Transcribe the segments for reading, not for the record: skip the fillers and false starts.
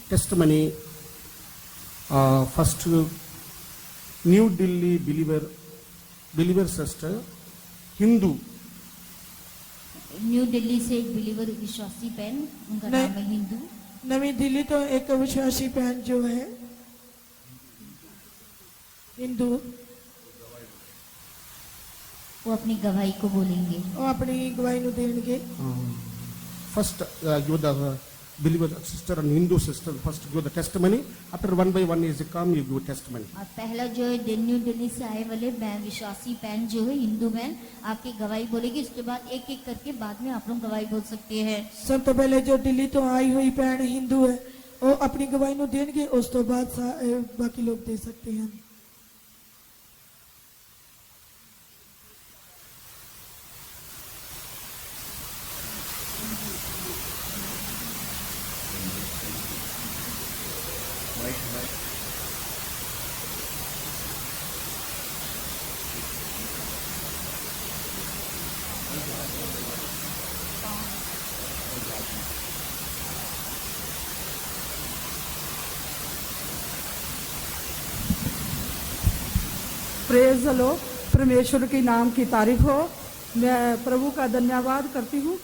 testimony. First, New Delhi believer sister, Hindu. New Delhi से एक believer विश्वासी बहन, उनका नाम है हिंदू। नवी दिल्ली तो एक विश्वासी बहन जो है हिंदू, वो अपनी गवाही को बोलेंगे। वो अपनी गवाही नु देंगे। First, give the believer sister and Hindu sister. First, give the testimony. After one by one is come, you give testimony. और पहला जो है न्यू दिल्ली से आए वाले बहन विश्वासी बहन जो है हिंदू बहन आपकी गवाही बोलेगी। उसके बाद एक एक करके बाद में आप लोग गवाही बोल सकते हैं। सबसे पहले जो दिल्ली तो आई हुई बहन हिंदू है वो अपनी गवाही नु देंगे, उस तो बाद बाकी लोग दे सकते हैं। प्रेज द लॉर्ड, परमेश्वर के नाम की तारीफ हो। मैं प्रभु का धन्यवाद करती हूँ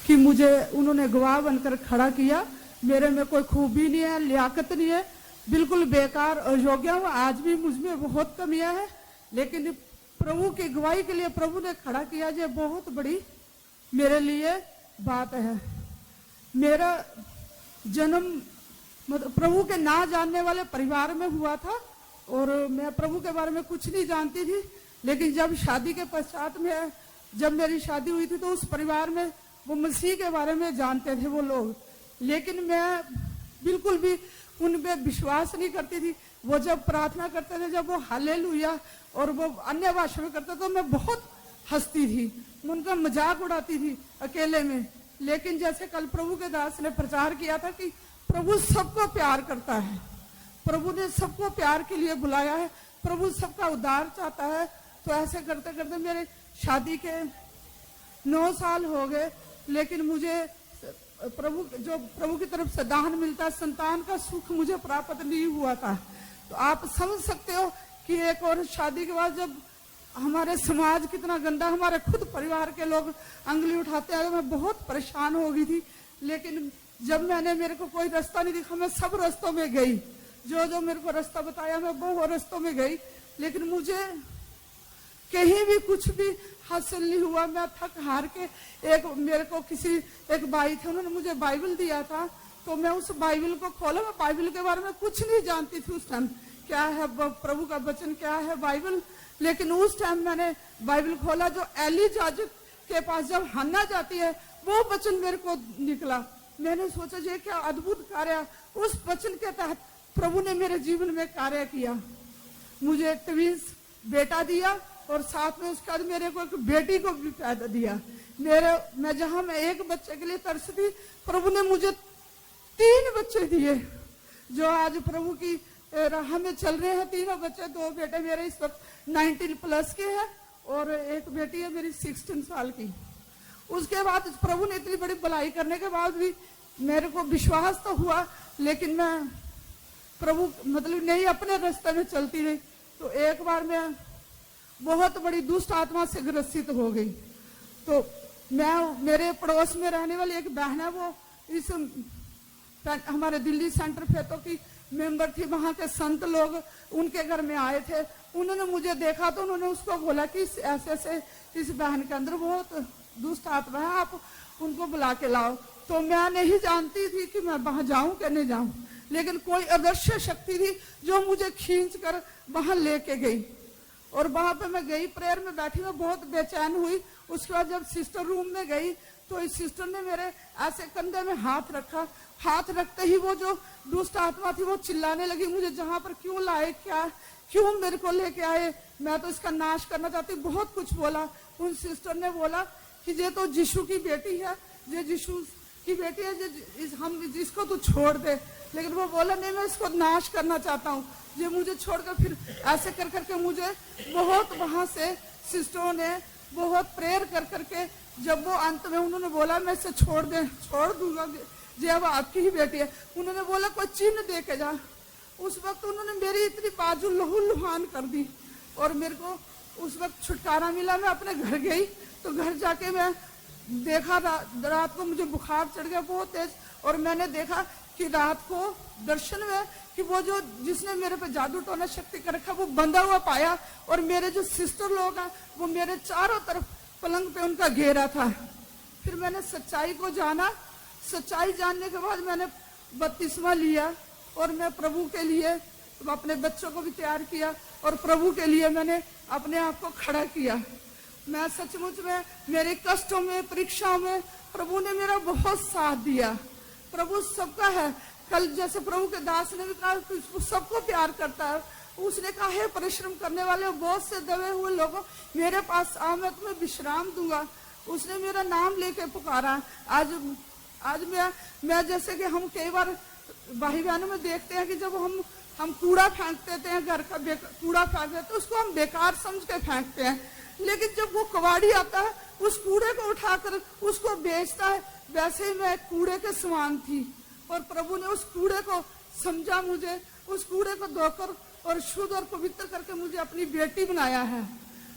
कि मुझे उन्होंने गवाह बनकर खड़ा किया। मेरे में कोई खूबी नहीं है, लियाकत नहीं है, बिल्कुल बेकार और योग्य हूँ। आज भी मुझ में बहुत कमियां है, लेकिन प्रभु की गवाही के लिए प्रभु ने खड़ा किया। ये बहुत बड़ी मेरे लिए बात है। मेरा जन्म मतलब प्रभु के ना जानने वाले परिवार में हुआ था और मैं प्रभु के बारे में कुछ नहीं जानती थी। लेकिन जब शादी के पश्चात में जब मेरी शादी हुई थी तो उस परिवार में वो मसीह के बारे में जानते थे वो लोग, लेकिन मैं बिल्कुल भी उन पे विश्वास नहीं करती थी। वो जब प्रार्थना करते थे, जब वो हालेलुया और वो अन्य भाषा में करते तो मैं बहुत हंसती थी, उनका मजाक उड़ाती थी अकेले में। लेकिन जैसे कल प्रभु के दास ने प्रचार किया था कि प्रभु सबको प्यार करता है, प्रभु ने सबको प्यार के लिए बुलाया है, प्रभु सबका उद्धार चाहता है। तो ऐसे करते करते मेरे शादी के 9 साल हो गए, लेकिन मुझे प्रभु की तरफ से दान मिलता है, संतान का सुख मुझे प्राप्त नहीं हुआ था। तो आप समझ सकते हो कि एक और शादी के बाद जब हमारे समाज कितना गंदा, हमारे खुद परिवार के लोग अंगुली उठाते हैं, मैं बहुत परेशान हो गई थी। लेकिन जब मेरे को कोई रास्ता नहीं दिखा, मैं सब रास्तों में गई, जो मेरे को रास्ता बताया मैं वो रास्तों में गई, लेकिन मुझे कहीं भी कुछ भी हासिल नहीं हुआ। मैं थक हार के मेरे को एक भाई थे, उन्होंने मुझे बाइबल दिया था, तो मैं उस बाइबल को खोला। मैं बाइबल के बारे में कुछ नहीं जानती थी उस टाइम, क्या है प्रभु का वचन, क्या है बाइबल। लेकिन उस टाइम मैंने बाइबल खोला, जो एली याजक के पास जब हन्ना जाती है वो वचन मेरे को निकला। मैंने सोचा ये क्या अद्भुत कार्य, उस वचन के तहत प्रभु ने मेरे जीवन में कार्य किया। मुझे ट्विंस बेटा दिया और साथ में उसके बाद मेरे को एक बेटी को भी पैदा दिया। मैं एक बच्चे के लिए तरसती, प्रभु ने मुझे 3 बच्चे दिए जो आज प्रभु की राह में चल रहे हैं। 3 बच्चे, 2 बेटे मेरे इस वक्त 19 प्लस के हैं और एक बेटी है मेरी 16 साल की। उसके बाद प्रभु ने इतनी बड़ी भलाई करने के बाद भी मेरे को विश्वास तो हुआ, लेकिन मैं प्रभु नहीं अपने रास्ते में चलती रही। तो एक बार मैं बहुत बड़ी दुष्ट आत्मा से ग्रसित हो गई। तो मेरे पड़ोस में रहने वाली एक बहन है, वो इस हमारे दिल्ली सेंटर फेतो की मेंबर थी। वहां के संत लोग उनके घर में आए थे, उन्होंने मुझे देखा तो उन्होंने उसको बोला कि ऐसे इस बहन के अंदर बहुत दुष्ट आत्मा है, आप उनको बुला के लाओ। तो मैं नहीं जानती थी कि मैं वहां जाऊं कि नहीं जाऊं, लेकिन कोई अदृश्य शक्ति थी जो मुझे खींच कर वहां लेके गई। और वहां पे मैं गई, प्रेयर में बैठी, मैं बहुत बेचैन हुई। उसके बाद जब सिस्टर रूम में गई तो इस सिस्टर ने मेरे ऐसे कंधे में हाथ रखा। हाथ रखते ही वो जो दुष्ट आत्मा थी वो चिल्लाने लगी, मुझे जहां पर क्यों लाए, क्यों मेरे को लेके आए, मैं तो इसका नाश करना चाहती, बहुत कुछ बोला। उन सिस्टर ने बोला कि ये तो यीशु की बेटी है, ये यीशु की बेटी है, हम इसको तो छोड़ दे। लेकिन वो बोला नहीं, मैं इसको नाश करना चाहता हूँ। ये मुझे छोड़कर फिर ऐसे कर करके मुझे बहुत वहां से सिस्टरों ने बहुत प्रेयर कर करके, जब वो अंत में उन्होंने बोला मैं इसे छोड़ दूंगा, जी अब आपकी ही बेटी है। उन्होंने बोला कोई चिन्ह दे के जा। उस वक्त उन्होंने मेरी इतनी बाजू लहू लुहान कर दी और मेरे को उस वक्त छुटकारा मिला। मैं अपने घर गई तो घर जाके मैं देखा रात को मुझे बुखार चढ़ गया बहुत तेज, और मैंने देखा कि रात को दर्शन में कि वो जो जिसने मेरे पे जादू टोना शक्ति कर रखा वो बंधा हुआ पाया, और मेरे जो सिस्टर लोग हैं वो मेरे चारों तरफ पलंग पे उनका घेरा था। फिर मैंने सच्चाई को जाना। सच्चाई जानने के बाद मैंने बपतिस्मा लिया और मैं प्रभु के लिए अपने बच्चों को भी तैयार किया और प्रभु के लिए मैंने अपने आप को खड़ा किया। मैं सचमुच में मेरे कष्टों में परीक्षाओं में प्रभु ने मेरा बहुत साथ दिया। प्रभु सबका है। कल जैसे प्रभु के दास ने भी कहा कि सबको प्यार करता है, उसने कहा है परिश्रम करने वाले बहुत से दबे हुए लोगों मेरे पास आओ, मैं तुम्हें विश्राम दूंगा। उसने मेरा नाम लेके पुकारा। आज मैं जैसे कि हम कई बार भाई बहनों में देखते हैं कि जब हम कूड़ा फेंक देते हैं, घर का कूड़ा फेंक देते हैं, उसको हम बेकार समझ के फेंकते हैं, लेकिन जब वो कबाड़ी आता है उस कूड़े को उठाकर उसको बेचता है। वैसे ही मैं कूड़े के समान थी और प्रभु ने उस कूड़े को समझा, मुझे उस कूड़े को धोकर और शुद्ध और पवित्र करके मुझे अपनी बेटी बनाया है।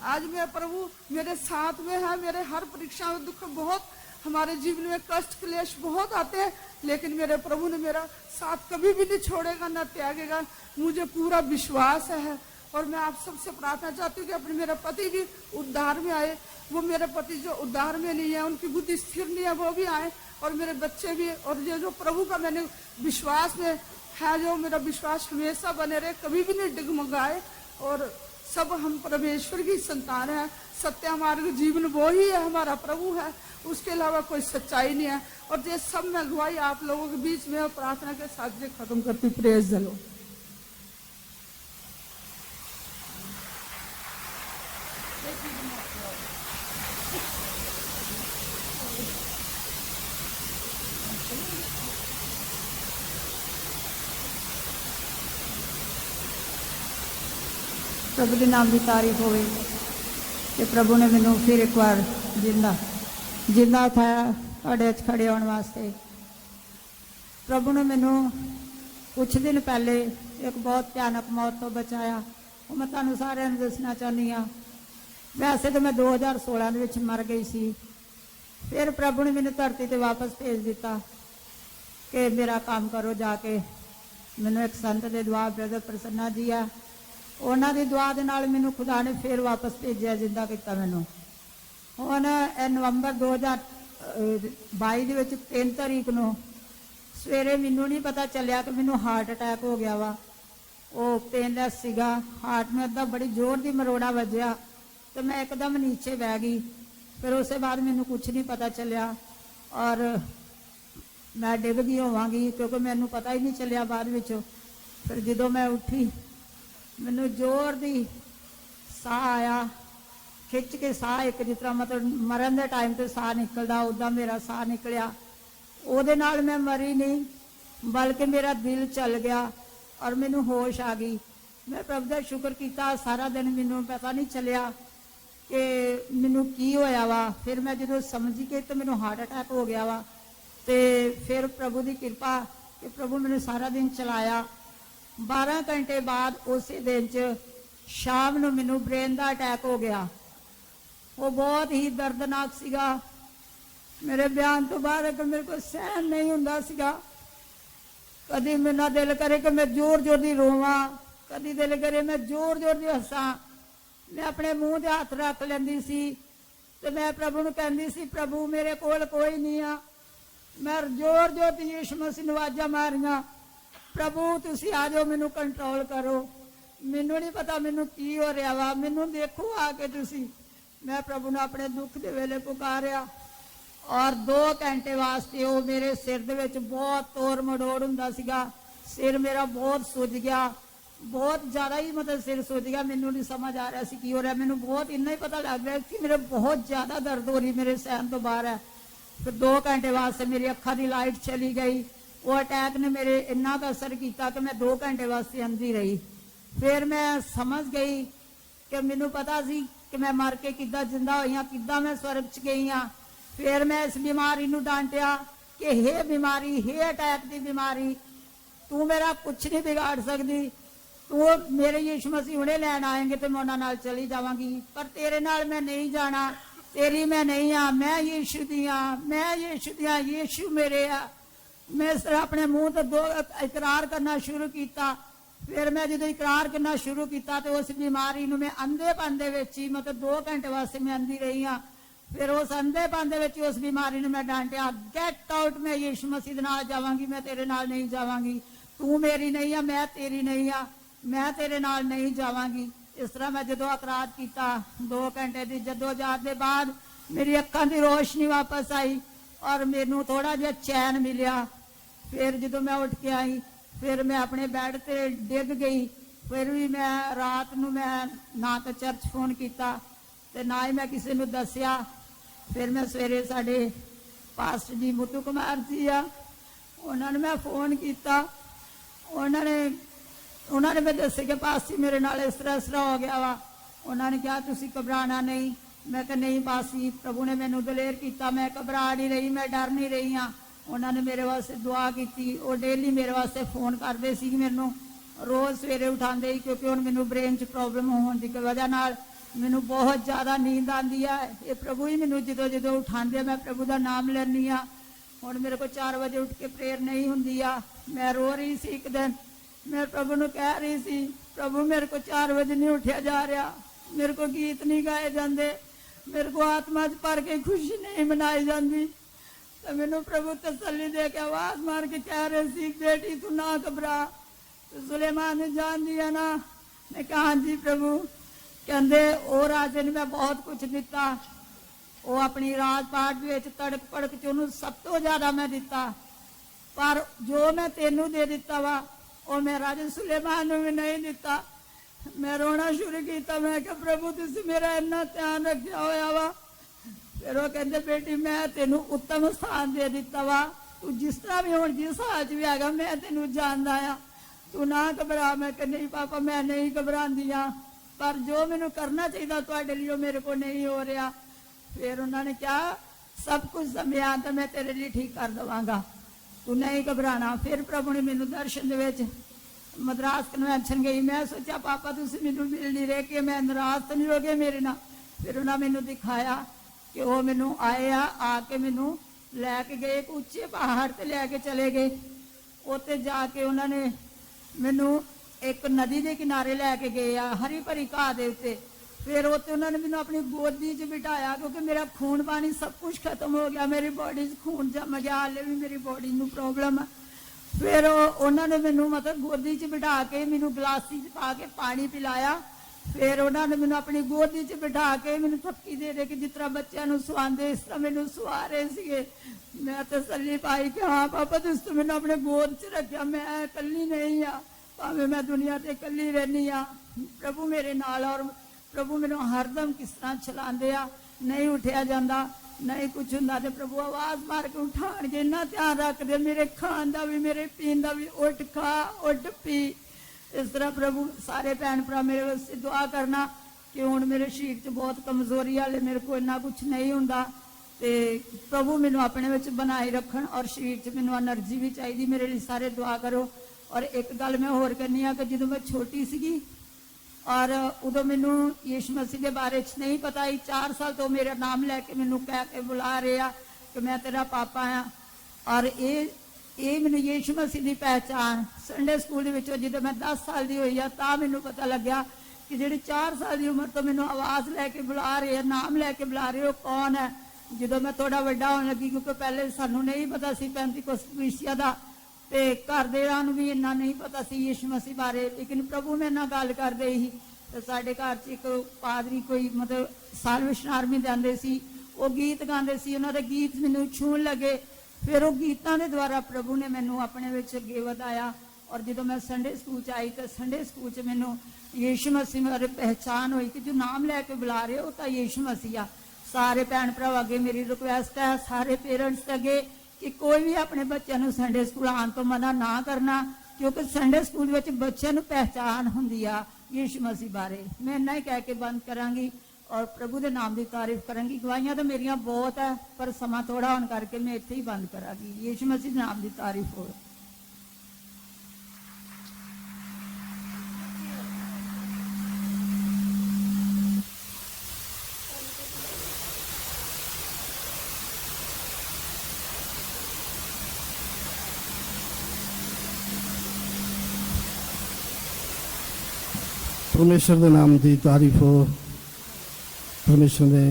आज मैं प्रभु मेरे साथ में है। मेरे हर परीक्षा में दुख बहुत, हमारे जीवन में कष्ट क्लेश बहुत आते हैं, लेकिन मेरे प्रभु ने मेरा साथ कभी भी नहीं छोड़ेगा, न त्यागेगा। मुझे पूरा विश्वास है और मैं आप सबसे प्रार्थना चाहती हूँ कि अपने मेरा पति भी उद्धार में आए। वो मेरे पति जो उद्धार में नहीं है, उनकी बुद्धि स्थिर नहीं है, वो भी आए, और मेरे बच्चे भी, और ये जो प्रभु का मैंने विश्वास में है, जो मेरा विश्वास हमेशा बने रहे, कभी भी नहीं डगमगाए। और सब हम परमेश्वर की संतान है। सत्य मार्ग जीवन वो ही है, हमारा प्रभु है, उसके अलावा कोई सच्चाई नहीं है। और ये सब मैं अगुवाई आप लोगों के बीच में और प्रार्थना के साथ ये खत्म करती। Praise the Lord. प्रभु के नाम की तारीफ होवे कि प्रभु ने मैनू फिर एक बार जिंदा उठाया तुहाडे च खड़े होने वास्ते। प्रभु ने मैनू कुछ दिन पहले एक बहुत भयानक मौत तो बचाया। वो मैं तुहानू सारिਆਂ ਨੂੰ दसना चाहनी हाँ। वैसे तो मैं 2016 ਦੇ ਵਿੱਚ मर गई सी, फिर प्रभु ने मैनू धरती ते वापस भेज दिता कि मेरा काम करो जाके। मैनू एक संत दे दुआ ब्रदर प्रसन्ना जी आ, उन्होंने की दुआ के नाल मैनू खुदा ने फिर वापस भेजा, जिंदा किया मैनू। हुण नवंबर 2022 ਦੇ ਵਿੱਚ 3 तारीख ਨੂੰ सवेरे मैनू नहीं पता चलिया कि मैनू हार्ट अटैक हो गया वा। वो पेनलैस सीगा, हार्ट में अद्धा बड़ी जोर की मरोड़ा वजया तो मैं एकदम नीचे बह गई। फिर उसके बाद मैनू कुछ नहीं पता चलिया और मैं डिग गई होवांगी, क्योंकि मैनू पता ही नहीं चलिया बाद विचों। फिर जो मैं उठी मैनू जोर दी साह आया, खिंच के साह, एक जिस तरह मतलब मरन के टाइम तो साह निकलदा उदा मेरा साह निकलिया। ਉਹਦੇ ਨਾਲ मैं मरी नहीं, बल्कि मेरा दिल चल गया और मैनू होश आ गई। मैं प्रभु का शुक्र किया। सारा दिन मैनू पता नहीं चलिया कि मैनू की होया वा। फिर मैं जो समझी कि तो मैनू हार्ट अटैक हो गया वा। तो फिर प्रभु की कृपा कि प्रभु मैनू सारा दिन चलाया। 12 घंटे बाद उस दिन च शाम नूं मैनू ब्रेन का अटैक हो गया। वो बहुत ही दर्दनाक सीगा। मेरे बयान तो बाद अगर मेरे को सहन नहीं हुंदा सीगा। कदी मेरा दिल करे कि मैं जोर जोर दी रोवां, कदी दिल करे मैं जोर जोर दी हसां। मैं अपने मूँह ते हथ रख लैंदी सी ते मैं प्रभु नूं कहंदी सी, प्रभु मेरे कोल कोई नहीं आ। मैं जोर जोर दी यीशु मसीह नूं आवाज़ां मारियां, प्रभु तुसीं आ जाओ, मैनू कंट्रोल करो। मैनू नहीं पता मैनू की हो रहा वा, मैनू देखो आके तुसीं। मैं प्रभु ने अपने दुख के वेले पुकारिया और 2 घंटे वास्ते वो मेरे सिर दे विच बहुत तोड़ मड़ोड़ हुंदा सीगा। सिर मेरा बहुत सुज गया, बहुत ज़्यादा ही मतलब सिर सुज गया। मैनू नहीं समझ आ रहा सी की हो रहा। मैनू बहुत इन्ना ही पता लग रहा कि मेरे बहुत ज़्यादा दर्द हो रही, मेरे सहन तो बाहर है। फिर 2 घंटे वास्ते मेरी अखा की लाइट चली गई। वो अटैक ने मेरे इन्ना का असर किया कि मैं 2 घंटे वास्ते अंधी रही। फिर मैं समझ गई कि मैनू पता सी कि मैं मर के किद्दां जिंदा हुई हाँ, किद्दां मैं स्वर्ग च गई हाँ। फिर मैं इस बीमारी नूं डांटिया कि हे बीमारी, हे अटैक की बीमारी, तू मेरा कुछ नहीं बिगाड़ सकती, तू मेरे यीशु मसीह हुणे लैन आएंगे तो मैं उन्हां नाल चली जावांगी, पर तेरे नाल मैं नहीं जाना, तेरी मैं नहीं हाँ, मैं यीशु दी हाँ, मैं यीशु दी हाँ, यीशु मेरे आ। मैं इस तरह अपने मुंह तो दो इकरार करना शुरू किया। फिर मैं जो इकरार करना शुरू किया तो उस बीमारी नूं मैं अंधेपन दे विच ही मतलब 2 घंटे वास्ते मैं अंधी रही हाँ। फिर उस अंधेपन दे विच उस बीमारी नूं मैं डांटिया, गेट आउट, मैं यीशु मसीह दे नाल जावांगी, मैं तेरे नाल नहीं जावांगी, तू मेरी नहीं आ, मैं तेरी नहीं आ, मैं तेरे नाल नहीं जावांगी। इस तरह मैं जो अपराध किया 2 घंटे की जदोजहद के बाद मेरी अखां की रोशनी वापस आई और मैनू थोड़ा जिहा चैन मिलिया। फिर जो मैं उठ के आई फिर मैं अपने बैड ते डिग गई। फिर भी मैं रात नूं मैं ना तो चर्च फोन किया ते ना ही मैं किसी नूं दसिया। फिर मैं सवेरे साडे पास्टर जी मुतू कुमार जी आ, उन्होंने मैं फोन किया, उन्होंने मैं दसे कि पासी मेरे नाल इस तरह हो गया वा। उन्होंने कहा तुसी घबराना नहीं। मैं कहा नहीं पासी, प्रभु ने मैनू दलेर किया, मैं घबरा नहीं रही, मैं डर नहीं रही हाँ। उन्होंने मेरे वास्ते दुआ की, वो डेली मेरे वास्ते फोन करते सी, मैनू रोज़ सवेरे उठाते ही, क्योंकि हुण मैनू ब्रेन च प्रॉब्लम होने की वजह नाल मैनू बहुत ज़्यादा नींद आती है। ये प्रभु ही मैनू जो उठाते मैं प्रभु का नाम लैनी हाँ। हुण मेरे को 4 बजे उठ के प्रेयर नहीं होंदी आ। मैं रो रही सी एक दिन, मैं प्रभु ने कह रही सी, प्रभु मेरे को 4 बजे नहीं उठा जा रहा, मेरे को गीत नहीं गाए जाते, मेरे को आत्मा च भर के खुशी नहीं मनाई जाती। तो मैनू प्रभु तसल्ली दे के आवाज मार के कह रहे सी, बेटी तू ना घबरा, तो सुलेमान ने जान दिया ना। मैं कहा हाँ जी प्रभु। कहते वो राजे ने मैं बहुत कुछ दिता, वो अपनी राजपाट विच तड़क पड़क च उन्होंने सब तो ज्यादा मैं दिता, पर जो मैं तेनू दे दिता वा वो मैं राजे सुलेमान ने भी नहीं दिता। मैं रोना शुरू किया, मैं कहा प्रभु तुसी मेरा इन्ना ध्यान रखा होया वा। फिर वो कहते बेटी मैं तेनू उत्तम स्थान दे दिता वा, तू जिस तरह भी हुण जिस हाल च भी हैगा मैं तेनू जानदा आ, तू ना घबरा। मैं कहा नहीं पापा मैं नहीं घबरांदी आ, पर जो मैनू करना चाहिए तुहाडे लिए मेरे को नहीं हो रहा। फिर उन्होंने कहा सब कुछ समझा तो मैं तेरे लिए ठीक कर देवांगा, तू नहीं घबराना। फिर प्रभु ने मैनू दर्शन दे विच मद्रास कन्वेंशन गई। मैं सोचा पापा तुम मैनू मिल नहीं रहे कि मैं नाराज तो नहीं हो गए मेरे ना। फिर उन्होंने मैनू दिखाया कि वो मैनू आए आके मैनू लैके गए एक उच्चे पहाड़ ते लैके चले गए। उत्ते जाके उन्होंने मैनू एक नदी के किनारे लैके गए हरी भरी घाह के उत्ते। फिर उत्ते उन्होंने मैनू अपनी गोदी च बिठाया, क्योंकि मेरा खून पानी सब कुछ खत्म हो गया, मेरी बॉडी च खून जम गया, हाले भी मेरी बॉडी में प्रॉब्लम है। फिर उन्होंने मैनू मतलब गोदी च बिठा के मैनू गलासी च पा के पानी पिलाया। फिर उन्होंने मैनू अपनी गोदी च बिठा के मैनू थप्की दे दे के जिस तरह बच्चों सुआंदे इस तरह मैनू सुआ रहे थे। मैं तसल्ली पाई कि हाँ पापा तुम तो मैनू अपने गोद च रखा, मैं कली नहीं आ, भावें मैं दुनिया ते कली रहनी आ, प्रभु मेरे नाल। और प्रभु मैनू हरदम किस तरह चलाते आ, नहीं उठा जाता नहीं कुछ होंदा ते प्रभु आवाज मार के उठाण के इन्ना ध्यान रखते, मेरे खान का भी मेरे पीन का भी, उठ खा उठ पी। इस तरह प्रभु सारे भैन भरा मेरे वास्ते दुआ करना कि हुण मेरे शरीर च बहुत कमजोरी हाले मेरे को इन्ना कुछ नहीं हुंदा ते प्रभु मैनू अपने विच बनाए रखन और शरीर च मैनू एनर्जी भी चाहिए। मेरे लिए सारे दुआ करो। और एक गल मैं होर करनी आ कि जो मैं छोटी सीगी और उदों मैनू यीशु मसीह के बारे च नहीं पता ही, 4 साल तो मेरा नाम लैके मैनू कह के बुला रहे आ कि मैं तेरा पापा हाँ। और ये मैनू यीशु मसीह की पहचान संडे स्कूल जो मैं 10 साल की हुई आ मैनू पता लग्या कि जी 4 साल की उम्र तो मैनू आवाज़ लैके बुला रहे हैं, नाम लैके बुला रहे हो कौन है। जो मैं थोड़ा वड्डा होने लगी, क्योंकि पहले सानू नहीं पता सी पेंतीकोस्तीया का, ते घर दे भी इन्ना नहीं पता सी यीशु मसीह बारे, लेकिन प्रभु मेरे नाल गल करदे ही। तो साडे घर च एक पादरी कोई मतलब साल्वेशन आर्मी जांदे सी, वो गीत गांदे सी, उन्हां दे गीत मैनू छूण लगे। फिर वो गीतां दे द्वारा प्रभु ने मैनू अपने विच अगे वधाया। और जो मैं संडे स्कूल च आई तो संडे स्कूल च मैनू यीशु मसीह बारे पहचान हुई कि जो नाम लैके बुला रहे हो तो यीशु मसीह आ। सारे भैन भरा अगे मेरी रिक्वेस्ट है, सारे पेरेंट्स अगे कि कोई भी अपने बच्चों संडे स्कूल आने तो मना ना करना, क्योंकि संडे स्कूल में बच्चों को पहचान होंगी आ यीशु मसीह बारे। मैं इन्ना ही कह के बंद करांगी ਔਰ ਪ੍ਰਭੂ ਦੇ ਨਾਮ ਦੀ ਤਾਰੀਫ ਕਰਾਂਗੀ। ਗਵਾਹੀਆਂ ਤਾਂ ਮੇਰੀਆਂ ਬਹੁਤ ਹੈ, ਪਰ ਸਮਾਂ ਥੋੜਾ ਹੋਣ ਕਰਕੇ ਮੈਂ ਇੱਥੇ ਹੀ ਬੰਦ ਕਰਾਂਗੀ। ਯੀਸ਼ੂ ਮਸੀਹ ਦੇ ਨਾਮ ਦੀ ਤਾਰੀਫ ਹੋਵੇ। परमेश्वर के नाम की तारीफ हो। परमेश्वर ने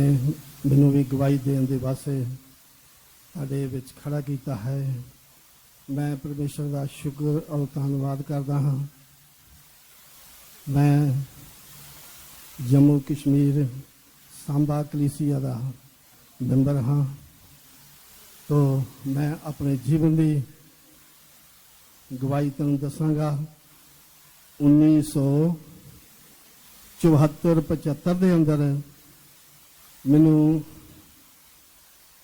मैनू भी गवाही देने के वास्ते साडे विच खड़ा किया है। मैं परमेश्वर का शुक्र और धन्यवाद करता हाँ। मैं जम्मू कश्मीर सांबा कलीसिया का मैंबर हाँ। तो मैं अपने जीवन की गवाही तुहानूं दसांगा। 1974-75 ਦੇ ਅੰਦਰ ਮੈਨੂੰ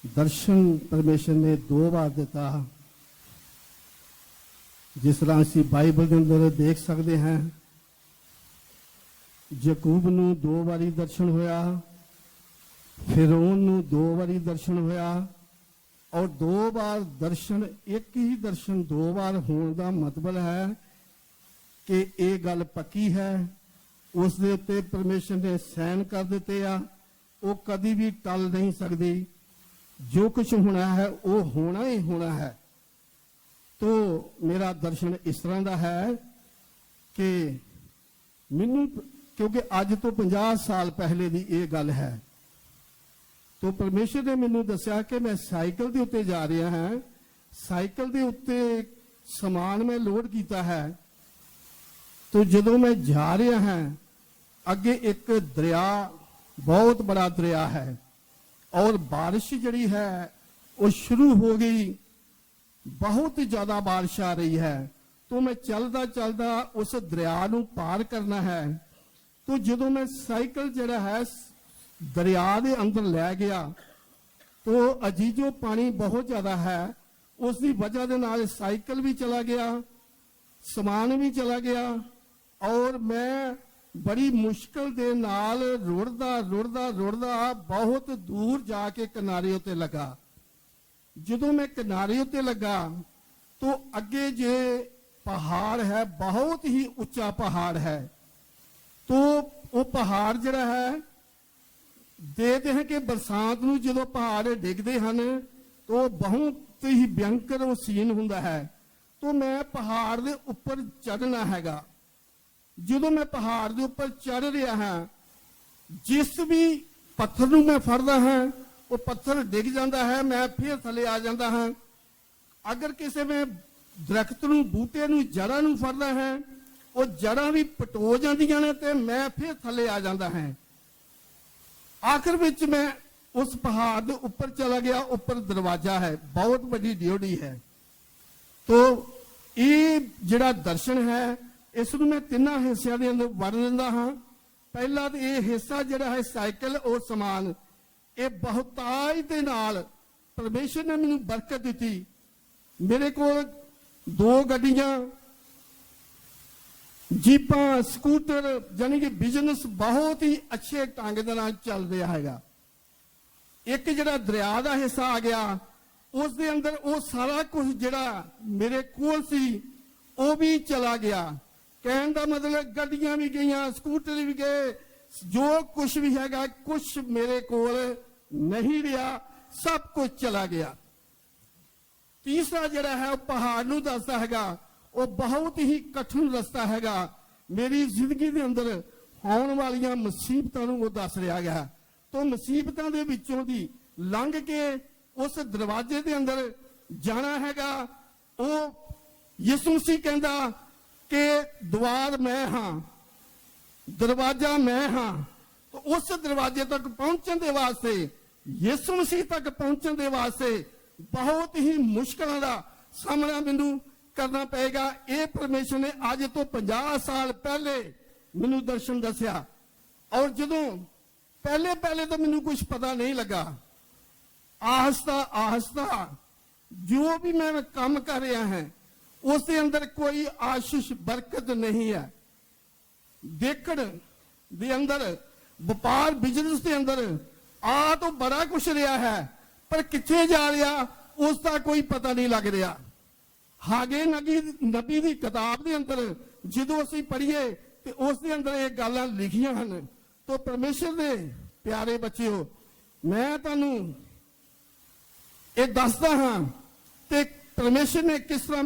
ਦਰਸ਼ਨ ਪਰਮੇਸ਼ਰ ਨੇ 2 ਵਾਰ ਦਿੱਤਾ। ਜਿਸ ਤਰ੍ਹਾਂ ਅਸੀਂ ਬਾਈਬਲ ਦੇ ਅੰਦਰ ਦੇਖ ਸਕਦੇ ਹਾਂ, ਯਾਕੂਬ ਨੂੰ 2 ਵਾਰੀ ਦਰਸ਼ਨ ਹੋਇਆ, ਫਿਰੌਨ ਨੂੰ 2 ਵਾਰੀ ਦਰਸ਼ਨ ਹੋਇਆ। ਔਰ 2 ਵਾਰ ਦਰਸ਼ਨ, ਇੱਕ ਹੀ ਦਰਸ਼ਨ 2 ਵਾਰ ਹੋਣ ਦਾ ਮਤਲਬ ਹੈ ਕਿ ਇਹ ਗੱਲ ਪੱਕੀ ਹੈ। ਉਸ ਦੇ ਉੱਤੇ ਪਰਮੇਸ਼ਰ ਨੇ ਸਾਈਨ ਕਰ ਦਿੱਤੇ ਆ, ਉਹ ਕਦੀ ਵੀ ਟਲ ਨਹੀਂ ਸਕਦੀ। ਜੋ ਕੁਝ ਹੋਣਾ ਹੈ ਉਹ ਹੋਣਾ ਹੀ ਹੋਣਾ ਹੈ। तो मेरा दर्शन इस तरह का है कि मैनू, क्योंकि अज तो 50 साल पहले की यह गल है, तो परमेश्वर ने मैनू दसिया कि मैं साइकिल के उत्ते जा रहा है, साइकिल के उत्ते समान मैं लोड किया है। तो जदों मैं जा रहा है, अगे एक दरिया, बहुत बड़ा दरिया है, और बारिश जड़ी है वो शुरू हो गई, बहुत ज्यादा बारिश आ रही है। तो मैं चलदा चलदा उस दरिया नूं पार करना है। तो जदों मैं साइकिल जड़ा है दरिया के अंदर लै गया, तो अजीजो पानी बहुत ज्यादा है, उसकी वजह के नाल साइकिल भी चला गया, समान भी चला गया, और मैं बड़ी मुश्किल दे नाल रुड़दा रुड़दा रुड़दा बहुत दूर जाके किनारे उत्ते लगा। जदों मैं किनारे उत्ते लगा तो अगे जे पहाड़ है, बहुत ही उच्चा पहाड़ है। तो वो पहाड़ जड़ा है, देखते हैं कि बरसात नूं जदों पहाड़ डिगदे हन तो बहुत ही भयंकर वो सीन हुंदा है। तो मैं पहाड़ दे उपर चढ़ना हैगा। जदों मैं पहाड़ दे उपर चढ़ रहा हाँ, जिस भी पत्थर नूं मैं फड़दा हाँ वो पत्थर डिग जाता है, मैं फिर थले आ जाता हाँ। अगर किसी में दरख्त नूं बूटे नूं जड़ा नूं फड़दा है, वो जड़ा भी पटो जांदियां ने ते मैं फिर थले आ जाता है। आखिर विच मैं उस पहाड़ के ऊपर चला गया। ऊपर दरवाजा है, बहुत बड़ी ड्योढ़ी है। तो ये जिहड़ा दर्शन है, इसनूं मैं 3 हिस्सिਆਂ ਦੇ अंदर वड़ लैंदा हाँ। पहला तो ये हिस्सा जिहड़ा है साइकिल और समान, ये बहुताई दे नाल परमेश्वर ने मैनूं बरकत दी। मेरे को 2 गड्डियां, जीपां, स्कूटर, यानी कि बिजनेस बहुत ही अच्छे ढंग दे नाल चल रहा है। एक जिहड़ा दरिया का हिस्सा आ गया, उस दे अंदर वो सारा कुछ जिहड़ा मेरे कोल सी वो भी चला गया। कहने का मतलब गड्डियां भी गईयां, स्कूटर भी गए, जो कुछ भी हैगा कुछ मेरे कोल नहीं रहा, सब कुछ चला गया। तीसरा जड़ा है पहाड़ नूं दसदा हैगा, वो बहुत ही कठिन रास्ता हैगा। मेरी जिंदगी के अंदर आने वाली मुसीबतां नूं वो दस रहा गया। तो मुसीबतां दे विचों दी लंघ के उस दरवाजे के अंदर जाना हैगा। वो यीशु मसीह कहंदा कि द्वार मैं हाँ, दरवाजा मैं हाँ। तो उस दरवाजे तक पहुंचने के वास्ते, यीशु मसीह तक पहुंचने के वास्ते बहुत ही मुश्किलों का सामना मैनू करना पड़ेगा। ये परमेश्वर ने आज तो 50 साल पहले मैनू दर्शन दसिया। और जदों पहले पहले तो मैनू कुछ पता नहीं लगा। आहिस्ता आहिस्ता जो भी मैं काम कर रहा है उसके अंदर कोई आशीष बरकत नहीं है। देखण दे अंदर ਵਪਾਰ ਬਿਜ਼ਨਸ ਦੇ ਅੰਦਰ ਆ ਤਾਂ ਬੜਾ ਕੁਛ ਰਿਹਾ ਹੈ, ਪਰ ਕਿੱਥੇ ਜਾ ਰਿਹਾ ਉਸ ਦਾ ਕੋਈ ਪਤਾ ਨਹੀਂ ਲੱਗ ਰਿਹਾ। ਹਾਗੇ ਨਬੀ ਦੀ ਕਿਤਾਬ ਦੇ ਅੰਦਰ ਜਦੋਂ ਅਸੀਂ ਪੜ੍ਹੀਏ ਤੇ ਉਸ ਦੇ ਅੰਦਰ ਇਹ ਗੱਲਾਂ ਲਿਖੀਆਂ ਹਨ। ਤਾਂ ਪਰਮੇਸ਼ਰ ਦੇ ਪਿਆਰੇ ਬੱਚਿਓ, ਮੈਂ ਤੁਹਾਨੂੰ ਇਹ ਦੱਸਦਾ ਹਾਂ ਤੇ ਪਰਮੇਸ਼ਰ ਨੇ ਕਿਸ ਤਰ੍ਹਾਂ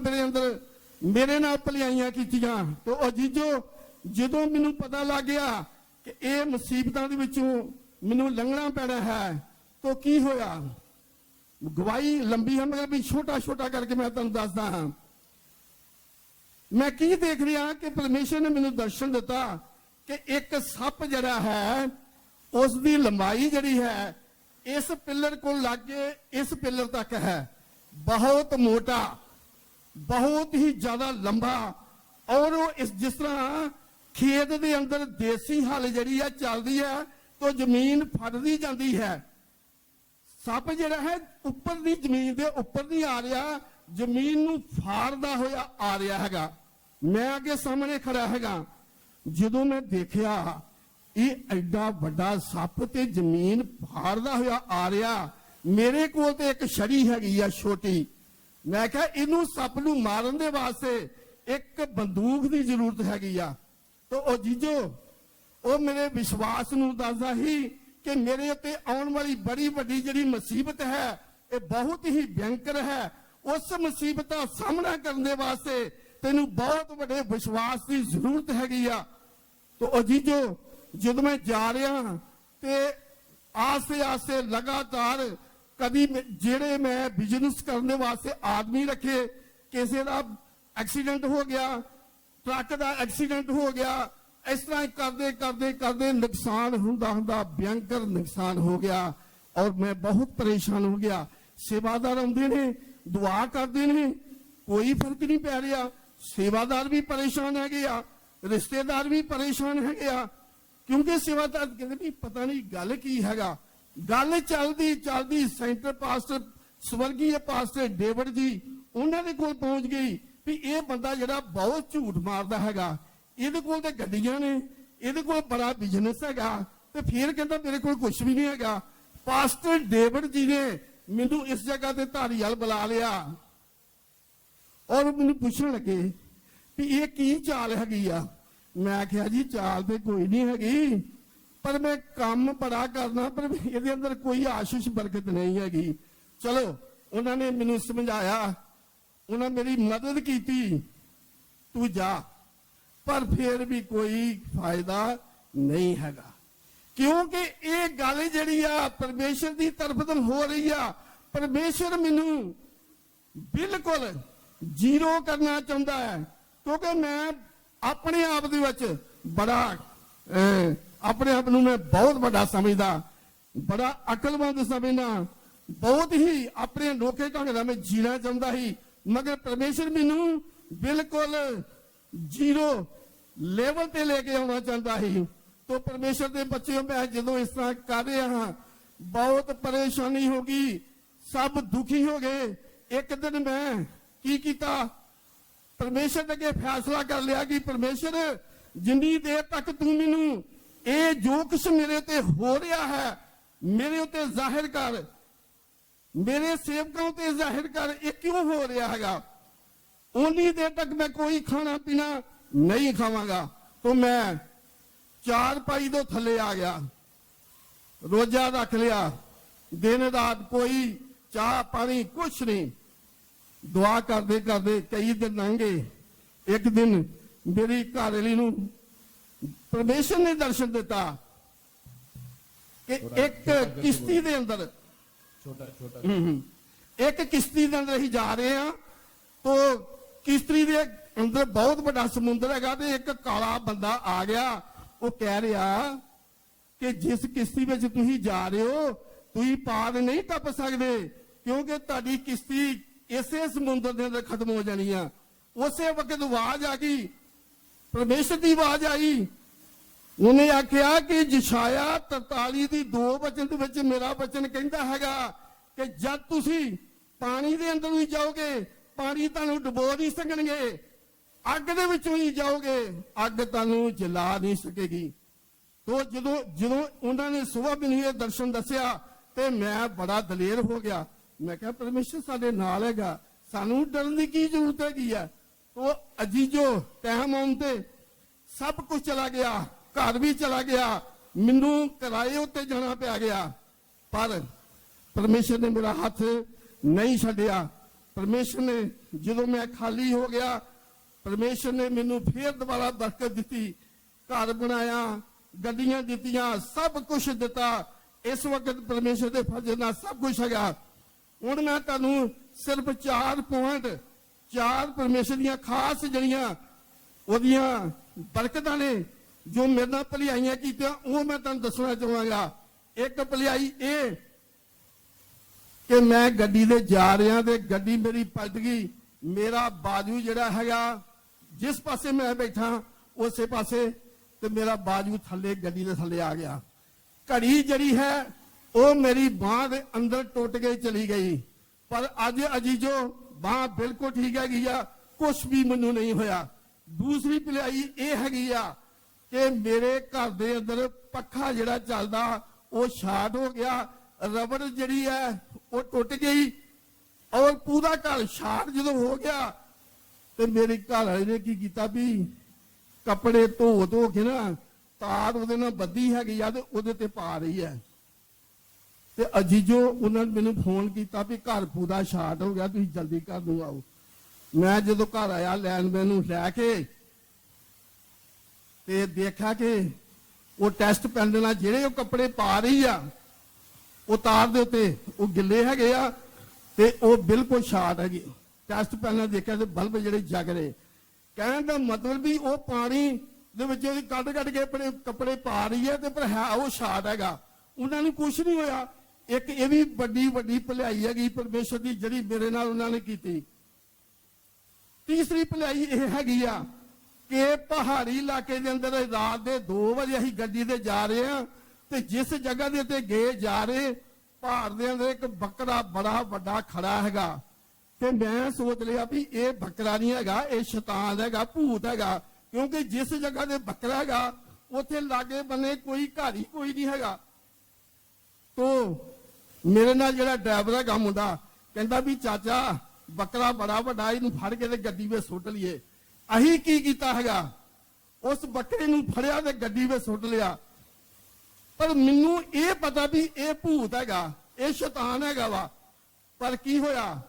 ਮੇਰੇ ਨਾਲ ਭਲਾਈਆਂ ਕੀਤੀਆਂ। ਤੇ ਉਹ ਜਦੋਂ ਮੈਨੂੰ ਪਤਾ ਲੱਗ ਗਿਆ ਕਿ ਇਹ ਮੁਸੀਬਤਾਂ ਦੇ ਵਿੱਚੋਂ ਮੈਨੂੰ ਲੰਘਣਾ ਪੈਣਾ ਹੈ, ਤਾਂ ਕੀ ਹੋਇਆ। ਗਵਾਹੀ ਲੰਬੀ ਹੈ ਮਗਰ ਵੀ ਛੋਟਾ ਕਰਕੇ ਮੈਂ ਤੁਹਾਨੂੰ ਦੱਸਦਾ ਹਾਂ। ਮੈਂ ਕੀ ਦੇਖ ਰਿਹਾ ਕਿ ਪਰਮੇਸ਼ਰ ਨੇ ਮੈਨੂੰ ਦਰਸ਼ਨ ਦਿੱਤਾ ਕਿ ਇੱਕ ਸੱਪ ਜਿਹੜਾ ਹੈ ਉਸ ਦੀ ਲੰਬਾਈ ਜਿਹੜੀ ਹੈ ਇਸ ਪਿੱਲਰ ਕੋਲ ਲੱਗ ਕੇ ਇਸ ਪਿੱਲਰ ਤੱਕ ਹੈ, ਬਹੁਤ ਮੋਟਾ, ਬਹੁਤ ਹੀ ਜ਼ਿਆਦਾ ਲੰਬਾ। ਔਰ ਉਹ ਜਿਸ ਤਰ੍ਹਾਂ ਖੇਤ ਦੇ ਅੰਦਰ ਦੇਸੀ ਹਲ ਜਿਹੜੀ ਹੈ ਚੱਲਦੀ ਹੈ ਤਾਂ ਜ਼ਮੀਨ ਫੜਦੀ ਜਾਂਦੀ ਹੈ, ਸੱਪ ਜਿਹੜਾ ਹੈ ਉੱਪਰ ਦੀ ਜ਼ਮੀਨ ਦੇ ਉੱਪਰ ਨਹੀਂ ਆ ਰਿਹਾ, ਜ਼ਮੀਨ ਨੂੰ ਫਾੜਦਾ ਹੋਇਆ ਆ ਰਿਹਾ ਹੈਗਾ। ਮੈਂ ਅੱਗੇ ਸਾਹਮਣੇ ਖੜਾ ਹੈਗਾ, ਜਦੋਂ ਮੈਂ ਦੇਖਿਆ ਇਹ ਐਡਾ ਵੱਡਾ ਸੱਪ ਤੇ ਜ਼ਮੀਨ ਫਾੜਦਾ ਹੋਇਆ ਆ ਰਿਹਾ, ਮੇਰੇ ਕੋਲ ਤੇ ਇੱਕ ਛੜੀ ਹੈਗੀ ਆ ਛੋਟੀ। ਮੈਂ ਕਿਹਾ ਇਹਨੂੰ ਸੱਪ ਨੂੰ ਮਾਰਨ ਦੇ ਵਾਸਤੇ ਇੱਕ ਬੰਦੂਕ ਦੀ ਜ਼ਰੂਰਤ ਹੈਗੀ ਆ। ਤਾਂ ਉਹ ਮੇਰੇ ਵਿਸ਼ਵਾਸ ਨੂੰ ਦੱਸਦਾ ਸੀ ਕਿ ਮੇਰੇ ਉੱਤੇ ਆਉਣ ਵਾਲੀ ਬੜੀ ਵੱਡੀ ਜਿਹੜੀ ਮੁਸੀਬਤ ਹੈ ਇਹ ਬਹੁਤ ਹੀ ਭਿਅੰਕਰ ਹੈ। ਉਸ ਮੁਸੀਬਤ ਦਾ ਸਾਹਮਣਾ ਕਰਨ ਦੇ ਵਾਸਤੇ ਤੈਨੂੰ ਬਹੁਤ ਵੱਡੇ ਵਿਸ਼ਵਾਸ ਦੀ ਜ਼ਰੂਰਤ ਹੈਗੀ ਆ। ਤਾਂ ਜਦੋਂ ਮੈਂ ਜਾ ਰਿਹਾ ਤੇ ਆਸੇ ਲਗਾਤਾਰ ਕਦੀ ਜਿਹੜੇ ਮੈਂ ਬਿਜ਼ਨਸ ਕਰਨ ਦੇ ਵਾਸਤੇ ਆਦਮੀ ਰੱਖੇ, ਕਿਸੇ ਦਾ ਐਕਸੀਡੈਂਟ ਹੋ ਗਿਆ, ਟਰੱਕ ਦਾ ਐਕਸੀਡੈਂਟ ਹੋ ਗਿਆ, ਇਸ ਤਰ੍ਹਾਂ ਕਰਦੇ ਨੁਕਸਾਨ ਹੁੰਦਾ ਭਿਅੰਕਰ ਨੁਕਸਾਨ ਹੋ ਗਿਆ। ਔਰ ਮੈਂ ਬਹੁਤ ਪਰੇਸ਼ਾਨ ਹੋ ਗਿਆ। ਸੇਵਾਦਾਰ ਆਉਂਦੇ ਨੇ, ਦੁਆ ਕਰਦੇ ਨੇ, ਕੋਈ ਫਰਕ ਨਹੀਂ ਪੈ ਰਿਹਾ। ਸੇਵਾਦਾਰ ਵੀ ਪਰੇਸ਼ਾਨ ਹੈਗੇ ਆ, ਰਿਸ਼ਤੇਦਾਰ ਵੀ ਪਰੇਸ਼ਾਨ ਹੈਗੇ ਆ, ਕਿਉਂਕਿ ਸੇਵਾਦਾਰ ਕਹਿੰਦੇ ਵੀ ਪਤਾ ਨਹੀਂ ਗੱਲ ਕੀ ਹੈਗਾ। ਗੱਲ ਚੱਲਦੀ ਸੈਂਟਰ ਪਾਸਟਰ ਸਵਰਗੀ ਪਾਸਟਰ ਡੇਵਿਡ ਜੀ ਉਹਨਾਂ ਦੇ ਕੋਲ ਪਹੁੰਚ ਗਈ ਵੀ ਇਹ ਬੰਦਾ ਜਿਹੜਾ ਬਹੁਤ ਝੂਠ ਮਾਰਦਾ ਹੈਗਾ, ਇਹਦੇ ਕੋਲ ਤੇ ਗੱਡੀਆਂ ਨੇ, ਇਹਦੇ ਕੋਲ ਬੜਾ ਬਿਜ਼ਨਸ ਹੈਗਾ, ਤੇ ਫਿਰ ਕਹਿੰਦਾ ਮੇਰੇ ਕੋਲ ਕੁਝ ਵੀ ਨਹੀਂ ਹੈਗਾ। ਪਾਸਟਰ ਡੇਵਿਡ ਜੀ ਨੇ ਮੈਨੂੰ ਇਸ ਜਗ੍ਹਾ ਤੇ ਧਾਰੀਵਾਲ ਬੁਲਾ ਲਿਆ ਔਰ ਮੈਨੂੰ ਪੁੱਛਣ ਲੱਗੇ ਵੀ ਇਹ ਕੀ ਚਾਲ ਹੈਗੀ ਆ। ਮੈਂ ਕਿਹਾ ਜੀ ਚਾਲ ਤੇ ਕੋਈ ਨਹੀਂ ਹੈਗੀ, ਪਰ ਮੈਂ ਕੰਮ ਬੜਾ ਕਰਨਾ, ਪਰ ਇਹਦੇ ਅੰਦਰ ਕੋਈ ਆਸ਼ੀਸ਼ ਬਰਕਤ ਨਹੀਂ ਹੈਗੀ। ਚਲੋ ਉਹਨਾਂ ਨੇ ਮੈਨੂੰ ਸਮਝਾਇਆ, ਉਹਨਾਂ ਮੇਰੀ ਮਦਦ ਕੀਤੀ, ਤੂੰ ਜਾ, ਪਰ ਫਿਰ ਵੀ ਕੋਈ ਫਾਇਦਾ ਨਹੀਂ ਹੈਗਾ, ਕਿਉਂਕਿ ਇਹ ਗੱਲ ਜਿਹੜੀ ਆ ਪਰਮੇਸ਼ਰ ਦੀ ਤਰਫ ਤੋਂ ਹੋ ਰਹੀ ਆ। ਪਰਮੇਸ਼ਰ ਮੈਨੂੰ ਬਿਲਕੁਲ ਜ਼ੀਰੋ ਕਰਨਾ ਚਾਹੁੰਦਾ ਹੈ, ਕਿਉਂਕਿ ਮੈਂ ਆਪਣੇ ਆਪ ਦੇ ਵਿੱਚ ਬੜਾ ਆਪਣੇ ਆਪ ਨੂੰ ਮੈਂ ਬਹੁਤ ਵੱਡਾ ਸਮਝਦਾ, ਬੜਾ ਅਕਲਮੰਦ ਸਮਝਦਾ, ਬਹੁਤ ਹੀ ਆਪਣੇ ਅਨੋਖੇ ਢੰਗ ਨਾਲ ਮੈਂ ਜੀਣਾ ਚਾਹੁੰਦਾ ਸੀ। ਮਗਰ ਪਰਮੇਸ਼ਰ ਮੈਨੂੰ ਬਿਲਕੁਲ ਜ਼ੀਰੋ ਲੈਵਲ ਤੇ ਲੈ ਕੇ ਆਉਣਾ ਚਾਹੁੰਦਾ ਸੀ। तो परमेश्वर के बच्चे मैं जो इस तरह कर रहा हाँ बहुत परेशानी होगी, सब दुखी हो गए। एक दिन मैं की किया, परमेश्वर अगे फैसला कर लिया कि परमेश्वर जिन्नी देर तक तू मैनू ये जो कुछ मेरे उत्ते हो रहा है मेरे उत्ते जाहिर कर, मेरे सेवकों ते जाहिर कर, ये क्यों हो रहा है, उन्नी देर तक मैं कोई खाना पीना नहीं खावांगा। तो मैं चारपाई तो थले आ गया, रोजा रख लिया, दिन रात कोई चाह पानी कुछ नहीं, दुआ करते करते कई दिन लंघे। एक दिन मेरी घरवाली नूं परमेश्वर ने दर्शन दिता कि एक किश्ती दे अंदर एक किश्ती के अंदर ही जा रहे हैं, तो किश्ती के अंदर बहुत बड़ा समुद्र है, तो एक काला बंदा आ गया, वो कह रहा कि जिस किश्ती में तुम जा रहे हो तुम पार नहीं टप सकते, क्योंकि ताड़ी किश्ती इसे समुद्र के अंदर खत्म हो जानी है। उसे वक्त आवाज आ गई, परमेश्वर की आवाज आई, उन्हें आख्या कि यशाया 43 की 2 वचन मेरा वचन कहता है कि जब तुसी पानी के अंदर ही जाओगे पानी तुहानू डुबो नहीं सकणगे, अग दे विचों ही जाओगे अग तुहानू जला नहीं सकेगी। ਤੋ ਜਦੋਂ ਉਹਨਾਂ ਨੇ ਸਵੇਰ ਮੈਨੂੰ ਇਹ ਦਰਸ਼ਨ ਦੱਸਿਆ ਤੇ ਮੈਂ ਬੜਾ ਦਲੇਰ ਹੋ ਗਿਆ। ਮੈਂ ਕਿਹਾ ਪਰਮੇਸ਼ਰ ਸਾਡੇ ਨਾਲ ਹੈਗਾ, ਸਾਨੂੰ ਡਰਨ ਦੀ ਕੀ ਜ਼ਰੂਰਤ ਹੈਗੀ ਆ। ਤੋ ਅਜੀਜੋ ਟਾਈਮ ਆਉਣ ਤੇ ਸਭ ਕੁਝ ਚਲਾ ਗਿਆ, ਘਰ ਵੀ ਚਲਾ ਗਿਆ, ਮੈਨੂੰ ਕਿਰਾਏ ਉੱਤੇ ਜਾਣਾ ਪਿਆ ਗਿਆ, ਪਰ ਪਰਮੇਸ਼ਰ ਨੇ ਮੇਰਾ ਹੱਥ ਨਹੀਂ ਛੱਡਿਆ। ਪਰਮੇਸ਼ਰ ਨੇ ਜਦੋਂ ਮੈਂ ਖਾਲੀ ਹੋ ਗਿਆ, ਪਰਮੇਸ਼ਰ ਨੇ ਮੈਨੂੰ ਫੇਰ ਦੁਬਾਰਾ ਬਰਕਤ ਦਿੱਤੀ, ਘਰ ਬਣਾਇਆ, ਗੱਡੀਆਂ ਦਿੱਤੀਆਂ, ਸਭ ਕੁਝ ਦਿੱਤਾ। ਇਸ ਵਕਤ ਪਰਮੇਸ਼ਰ ਦੇ ਫਜ਼ਲ ਨਾਲ ਸਭ ਕੁਝ ਹੈਗਾ। ਹੁਣ ਮੈਂ ਤੁਹਾਨੂੰ ਸਿਰਫ 4 ਪੁਆਇੰਟ, 4 ਪਰਮੇਸ਼ਰ ਦੀਆਂ ਖਾਸ ਜਿਹੜੀਆਂ ਉਹਦੀਆਂ ਬਰਕਤਾਂ ਨੇ ਜੋ ਮੇਰੇ ਨਾਲ ਭਲਾਈਆਂ ਕੀਤੀਆਂ, ਉਹ ਮੈਂ ਤੁਹਾਨੂੰ ਦੱਸਣਾ ਚਾਹਾਂਗਾ। ਇੱਕ ਭਲਾਈ ਇਹ ਕਿ ਮੈਂ ਗੱਡੀ ਦੇ ਜਾ ਰਿਹਾ ਤੇ ਗੱਡੀ ਮੇਰੀ ਪਲਟ ਗਈ। ਮੇਰਾ ਬਾਜੂ ਜਿਹੜਾ ਹੈਗਾ, ਜਿਸ ਪਾਸੇ ਮੈਂ ਬੈਠਾ ਉਸੇ ਪਾਸੇ, ਤੇ ਮੇਰਾ ਬਾਜੂ ਥੱਲੇ ਗੱਡੀ ਦੇ ਥੱਲੇ ਆ ਗਿਆ। ਘੜੀ ਜਿਹੜੀ ਹੈ ਉਹ ਮੇਰੀ ਬਾਂਹ ਦੇ ਅੰਦਰ ਟੁੱਟ ਕੇ ਚਲੀ ਗਈ, ਪਰ ਅੱਜ ਅਜੀਜੋ ਬਾਂਹ ਬਿਲਕੁਲ ਠੀਕ ਹੈਗੀ ਆ, ਕੁਛ ਵੀ ਮੈਨੂੰ ਨਹੀਂ ਹੋਇਆ। ਦੂਸਰੀ ਭਲਾਈ ਇਹ ਹੈਗੀ ਆ ਕਿ ਮੇਰੇ ਘਰ ਦੇ ਅੰਦਰ ਪੱਖਾ ਜਿਹੜਾ ਚੱਲਦਾ ਉਹ ਸ਼ਾਰਟ ਹੋ ਗਿਆ, ਰਬੜ ਜਿਹੜੀ ਹੈ ਉਹ ਟੁੱਟ ਗਈ, ਔਰ ਪੂਰਾ ਘਰ ਸ਼ਾਰਟ ਜਦੋਂ ਹੋ ਗਿਆ ਤੇ ਮੇਰੇ ਘਰ ਵਾਲੇ ਨੇ ਕੀ ਕੀਤਾ ਵੀ ਕੱਪੜੇ ਧੋ ਕੇ ਨਾ ਤਾਰ ਉਹਦੇ ਨਾਲ ਬੱਧੀ ਹੈਗੀ ਆ ਤੇ ਉਹਦੇ ਤੇ ਪਾ ਰਹੀ ਹੈ। ਤੇ ਅਜੀਜੋ ਉਹਨਾਂ ਨੇ ਮੈਨੂੰ ਫੋਨ ਕੀਤਾ ਵੀ ਘਰ ਪੂਰਾ ਸ਼ਾਰਟ ਹੋ ਗਿਆ, ਤੁਸੀਂ ਜਲਦੀ ਘਰ ਨੂੰ ਆਓ। ਮੈਂ ਜਦੋਂ ਘਰ ਆਇਆ ਲੈਂਡਮੈਨ ਨੂੰ ਲੈ ਕੇ ਤੇ ਦੇਖਿਆ ਕਿ ਉਹ ਟੈਸਟ ਪੈਨ ਦੇ ਨਾਲ ਜਿਹੜੇ ਉਹ ਕੱਪੜੇ ਪਾ ਰਹੀ ਆ ਉਹ ਤਾਰ ਦੇ ਉੱਤੇ ਉਹ ਗਿੱਲੇ ਹੈਗੇ ਆ ਤੇ ਉਹ ਬਿਲਕੁਲ ਸ਼ਾਰਟ ਹੈਗੀ। ਟੈਸਟ ਪੈਨ ਨਾਲ ਦੇਖਿਆ ਤੇ ਬਲਬ ਜਿਹੜੇ ਜਗ ਰਹੇ। ਕਹਿਣ ਦਾ ਮਤਲਬ ਵੀ ਉਹ ਪਾਣੀ ਦੇ ਵਿੱਚ ਕੱਢ ਕੇ ਆਪਣੇ ਕੱਪੜੇ ਪਾ ਰਹੀ ਹੈ ਤੇ ਪਰ ਹੈ ਉਹ ਸ਼ਾਰਟ ਹੈਗਾ। ਉਹਨਾਂ ਨੂੰ ਕੁਝ ਨਹੀਂ ਹੋਇਆ। ਇੱਕ ਇਹ ਵੀ ਵੱਡੀ ਭਲਾਈ ਹੈਗੀ ਪਰਮੇਸ਼ਰ ਦੀ ਜਿਹੜੀ ਮੇਰੇ ਨਾਲ ਉਹਨਾਂ ਨੇ ਕੀਤੀ। ਤੀਸਰੀ ਭਲਾਈ ਇਹ ਹੈਗੀ ਆ ਕਿ ਪਹਾੜੀ ਇਲਾਕੇ ਦੇ ਅੰਦਰ ਰਾਤ ਦੇ 2 ਵਜੇ ਅਸੀਂ ਗੱਡੀ ਤੇ ਜਾ ਰਹੇ ਹਾਂ ਤੇ ਜਿਸ ਜਗ੍ਹਾ ਦੇ ਉੱਤੇ ਗਏ ਜਾ ਰਹੇ, ਪਹਾੜ ਦੇ ਅੰਦਰ ਇੱਕ ਬੱਕਰਾ ਬੜਾ ਵੱਡਾ ਖੜਾ ਹੈਗਾ। ਤੇ ਮੈਂ ਸੋਚ ਲਿਆ ਵੀ ਇਹ ਬੱਕਰਾ ਨਹੀਂ ਹੈਗਾ, ਇਹ ਸ਼ੈਤਾਨ ਹੈਗਾ, ਭੂਤ ਹੈਗਾ, ਕਿਉਂਕਿ ਜਿਸ ਜਗ੍ਹਾ ਤੇ ਬੱਕਰਾ ਹੈਗਾ ਉੱਥੇ ਲਾਗੇ ਬੰਨੇ ਕੋਈ ਘਰ ਹੀ ਕੋਈ ਨਹੀਂ ਹੈਗਾ। ਤੋ ਮੇਰੇ ਨਾਲ ਜਿਹੜਾ ਡਰਾਈਵਰ ਹੈਗਾ ਮੁੰਡਾ ਕਹਿੰਦਾ ਵੀ ਚਾਚਾ ਬੱਕਰਾ ਬੜਾ ਵੱਡਾ, ਇਹਨੂੰ ਫੜ ਕੇ ਤੇ ਗੱਡੀ ਵਿੱਚ ਸੁੱਟ ਲਈਏ। ਅਸੀਂ ਕੀ ਕੀਤਾ ਹੈਗਾ, ਉਸ ਬੱਕਰੇ ਨੂੰ ਫੜਿਆ ਤੇ ਗੱਡੀ ਵਿੱਚ ਸੁੱਟ ਲਿਆ। ਪਰ ਮੈਨੂੰ ਇਹ ਪਤਾ ਵੀ ਇਹ ਭੂਤ ਹੈਗਾ, ਇਹ ਸ਼ੈਤਾਨ ਹੈਗਾ ਵਾ। ਪਰ ਕੀ ਹੋਇਆ,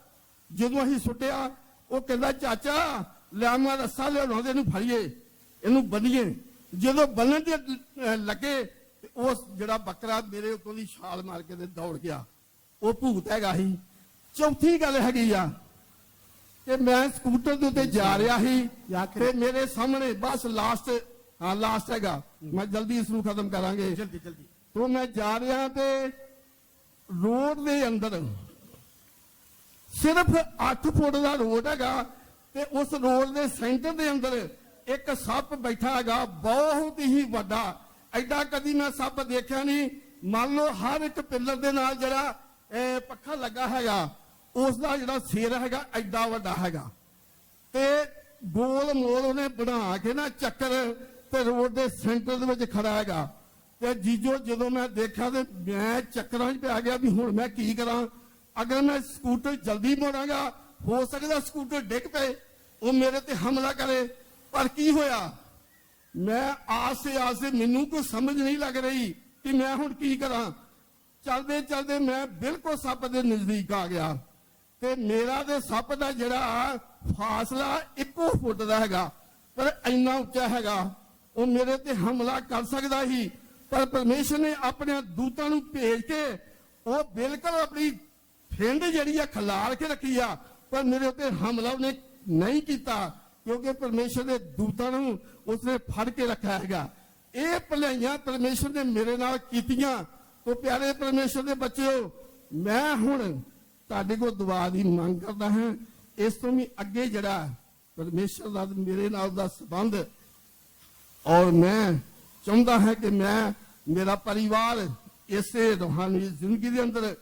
ਜਦੋਂ ਅਸੀਂ ਸੁੱਟਿਆ ਉਹ ਕਹਿੰਦਾ ਚਾਚਾ ਲੈ ਮੈਂ ਰੱਸਾ ਲਿਆਉਣਾ ਤੇ ਇਹਨੂੰ ਫੜੀਏ, ਇਹਨੂੰ ਬੰਨੀਏ। ਜਦੋਂ ਬੰਨਣ ਤੇ ਲੱਗੇ ਤੇ ਉਸ ਜਿਹੜਾ ਬੱਕਰਾ ਮੇਰੇ ਉੱਤੋਂ ਦੀ ਛਾਲ ਮਾਰ ਕੇ ਤੇ ਦੌੜ ਗਿਆ। ਉਹ ਭੂਤ ਹੈਗਾ ਸੀ। ਚੌਥੀ ਗੱਲ ਹੈਗੀ ਆ ਕਿ ਮੈਂ ਸਕੂਟਰ ਦੇ ਉੱਤੇ ਜਾ ਰਿਹਾ ਸੀ ਤੇ ਮੇਰੇ ਸਾਹਮਣੇ ਬਸ ਲਾਸਟ ਹੈਗਾ, ਮੈਂ ਜਲਦੀ ਇਸ ਨੂੰ ਖਤਮ ਕਰਾਂਗੇ। ਜਲਦੀ ਤੋਂ ਮੈਂ ਜਾ ਰਿਹਾ ਤੇ ਰੋਡ ਦੇ ਅੰਦਰ ਸਿਰਫ 8 ਫੁੱਟ ਦਾ ਰੋਡ ਹੈਗਾ ਤੇ ਉਸ ਰੋਡ ਦੇ ਸੈਂਟਰ ਦੇ ਅੰਦਰ ਇੱਕ ਸੱਪ ਬੈਠਾ ਹੈਗਾ, ਬਹੁਤ ਹੀ ਵੱਡਾ। ਐਡਾ ਕਦੀ ਮੈਂ ਸੱਪ ਦੇਖਿਆ ਨਹੀਂ। ਮੰਨ ਲਓ ਹਰ ਇੱਕ ਪਿੱਲਰ ਦੇ ਨਾਲ ਜਿਹੜਾ ਪੱਖਾ ਲੱਗਾ ਹੈਗਾ, ਉਸ ਦਾ ਜਿਹੜਾ ਸਿਰ ਹੈਗਾ ਐਡਾ ਵੱਡਾ ਹੈਗਾ ਤੇ ਗੋਲ ਮੋਲ ਉਹਨੇ ਬਣਾ ਕੇ ਨਾ ਚੱਕਰ ਤੇ ਰੋਡ ਦੇ ਸੈਂਟਰ ਦੇ ਵਿੱਚ ਖੜਾ ਹੈਗਾ। ਤੇ ਜੀਜੋ ਜਦੋਂ ਮੈਂ ਦੇਖਿਆ ਤੇ ਮੈਂ ਚੱਕਰਾਂ 'ਚ ਪੈ ਗਿਆ ਵੀ ਹੁਣ ਮੈਂ ਕੀ ਕਰਾਂ। ਅਗਰ ਮੈਂ ਸਕੂਟਰ ਜਲਦੀ ਮੋੜਾਂਗਾ ਹੋ ਸਕਦਾ ਸਕੂਟਰ ਡਿੱਗ ਪਏ, ਉਹ ਮੇਰੇ ਤੇ ਹਮਲਾ ਕਰੇ। ਪਰ ਕੀ ਹੋਇਆ, ਮੈਂ ਆਸੇ ਮੈਨੂੰ ਕੋਈ ਸਮਝ ਨਹੀਂ ਲੱਗ ਰਹੀ ਕਿ ਮੈਂ ਹੁਣ ਕੀ ਕਰਾਂ। ਚਲਦੇ ਮੈਂ ਬਿਲਕੁਲ ਸੱਪ ਦੇ ਨਜ਼ਦੀਕ ਆ ਗਿਆ ਤੇ ਮੇਰਾ ਤੇ ਸੱਪ ਦਾ ਜਿਹੜਾ ਫਾਸਲਾ 1 ਫੁੱਟ ਦਾ ਹੈਗਾ, ਪਰ ਇੰਨਾ ਉੱਚਾ ਹੈਗਾ, ਉਹ ਮੇਰੇ ਤੇ ਹਮਲਾ ਕਰ ਸਕਦਾ ਸੀ। ਪਰ ਪਰਮੇਸ਼ਰ ਨੇ ਆਪਣੇ ਦੂਤਾਂ ਨੂੰ ਭੇਜ ਕੇ ਉਹ ਬਿਲਕੁਲ ਆਪਣੀ ਫਿੰਡ ਜਿਹੜੀ ਆ ਖਿਲਾਰ ਕੇ ਰੱਖੀ ਆ, ਪਰ ਮੇਰੇ ਉੱਤੇ ਹਮਲਾ ਉਹਨੇ ਨਹੀਂ ਕੀਤਾ ਕਿਉਂਕਿ ਪਰਮੇਸ਼ਰ ਦੇ ਦੂਤਾਂ ਨੂੰ ਉਸਨੇ ਫੜ ਕੇ ਰੱਖਿਆ ਹੈਗਾ। ਇਹ ਭਲਾਈਆਂ ਪਰਮੇਸ਼ਰ ਨੇ ਮੇਰੇ ਨਾਲ ਕੀਤੀਆਂ। ਤੋ ਪਿਆਰੇ ਪਰਮੇਸ਼ਰ ਦੇ ਬੱਚਿਓ, ਮੈਂ ਹੁਣ ਤੁਹਾਡੇ ਕੋਲ ਦੁਆ ਦੀ ਮੰਗ ਕਰਦਾ ਹਾਂ। ਇਸ ਤੋਂ ਵੀ ਅੱਗੇ ਜਿਹੜਾ ਪਰਮੇਸ਼ਰ ਦਾ ਮੇਰੇ ਨਾਲ ਦਾ ਸੰਬੰਧ, ਔਰ ਮੈਂ ਚਾਹੁੰਦਾ ਹਾਂ ਕਿ ਮੇਰਾ ਪਰਿਵਾਰ ਇਸੇ ਰੂਹਾਨੀ ਜ਼ਿੰਦਗੀ ਦੇ ਅੰਦਰ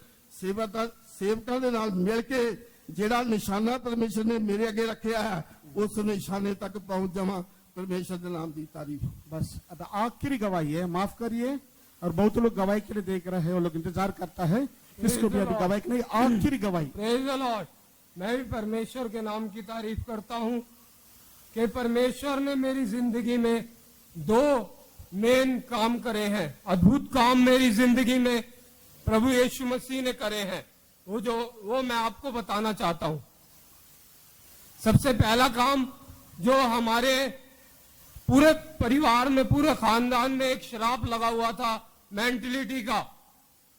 ਸੇਵਕਾਂ ਦੇ ਨਾਲ ਮਿਲ ਕੇ ਜਿਹੜਾ ਨਿਸ਼ਾਨਾ ਪਰਮੇਸ਼ਰ ਨੇ ਮੇਰੇ ਅੱਗੇ ਰੱਖਿਆ ਹੈ ਉਸ ਨਿਸ਼ਾਨੇ ਤੱਕ ਪਹੁੰਚ ਜਾਵਾਂ। परमेश्वर के नाम की तारीफ। बस अब आखिरी गवाही है, माफ करिए। और बहुत लोग गवाही के लिए देख रहे हैं, वो लोग इंतजार करता है किसको भी अभी गवाही की नहीं, आखिरी गवाही। Praise the Lord. मैं भी परमेश्वर के नाम की तारीफ करता हूँ कि परमेश्वर ने मेरी जिंदगी में 2 मेन काम करे हैं, अद्भुत काम मेरी जिंदगी में प्रभु यीशु मसीह ने करे हैं। वो मैं आपको बताना चाहता हूँ। सबसे पहला काम, जो हमारे पूरे परिवार में, पूरे खानदान में एक श्राप लगा हुआ था मेंटलिटी का,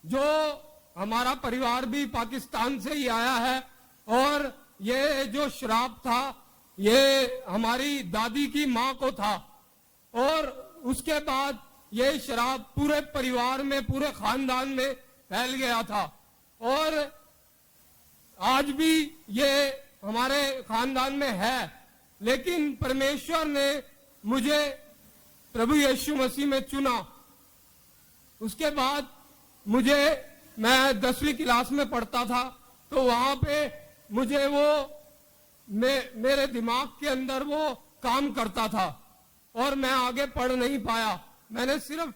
जो हमारा परिवार भी पाकिस्तान से ही आया है, और ये जो श्राप था ये हमारी दादी की माँ को था, और उसके बाद ये श्राप पूरे परिवार में, पूरे खानदान में फैल गया था, और आज भी ये हमारे खानदान में है। लेकिन परमेश्वर ने मुझे प्रभु यीशु मसीह में चुना। उसके बाद मैं 10वीं क्लास में पढ़ता था, तो वहां पे मुझे मेरे दिमाग के अंदर वो काम करता था और मैं आगे पढ़ नहीं पाया। मैंने सिर्फ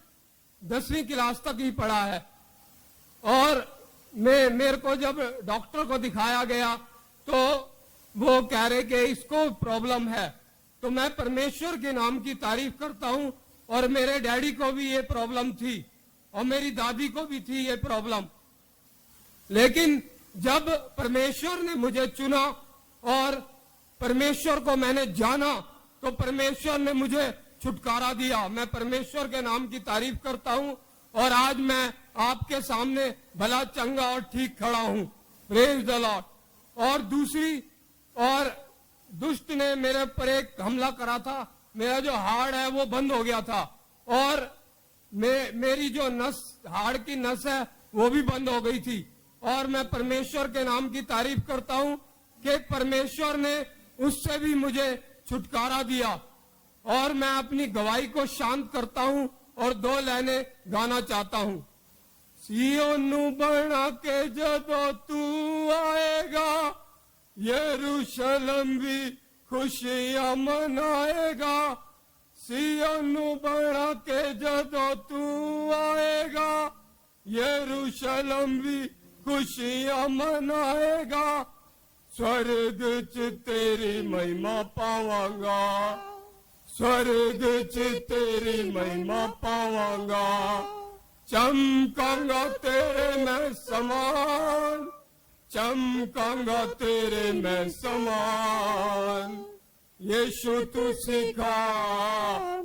10वीं क्लास तक ही पढ़ा है। और मेरे को जब डॉक्टर को दिखाया गया तो वो कह रहे कि इसको प्रॉब्लम है। तो मैं परमेश्वर के नाम की तारीफ करता हूं। और मेरे डैडी को भी ये प्रॉब्लम थी और मेरी दादी को भी थी ये प्रॉब्लम। लेकिन जब परमेश्वर ने मुझे चुना और परमेश्वर को मैंने जाना, तो परमेश्वर ने मुझे छुटकारा दिया। मैं परमेश्वर के नाम की तारीफ करता हूं और आज मैं आपके सामने भला, चंगा और ठीक खड़ा हूं। Praise the Lord. और दूसरी और दुष्ट ने मेरे पर एक हमला करा था। मेरा जो हार्ट है वो बंद हो गया था और मेरी जो हार्ट की नस है वो भी बंद हो गई थी। और मैं परमेश्वर के नाम की तारीफ करता हूं कि परमेश्वर ने उससे भी मुझे छुटकारा दिया। और मैं अपनी गवाही को शांत करता हूं और 2 लाइनें गाना चाहता हूं। सियोनु बना के जदों तू आएगा, यरूशलेम भी खुशियां मनाएगा। सियोनु बना के जदों तू आएगा, यरूशलेम भी खुशियां मनाएगा। स्वर्ग च तेरी महिमा पावांगा, स्वर्ग च तेरी महिमा पावांगा। चमकांगा तेरे में समान, चमकांगा तेरे में समान। यीशु तू सिखा